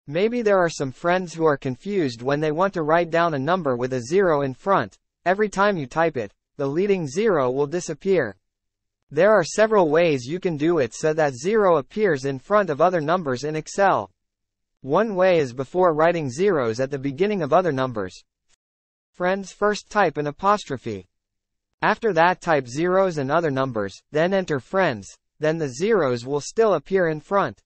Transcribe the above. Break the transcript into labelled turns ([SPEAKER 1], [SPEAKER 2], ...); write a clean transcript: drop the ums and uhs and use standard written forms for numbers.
[SPEAKER 1] Maybe there are some friends who are confused when they want to write down a number with a 0 in front. Every time you type it, the leading 0 will disappear. There are several ways you can do it so that 0 appears in front of other numbers in Excel. One way is before writing zeros at the beginning of other numbers. Friends, first type an apostrophe. After that type zeros and other numbers, then enter friends, then the zeros will still appear in front.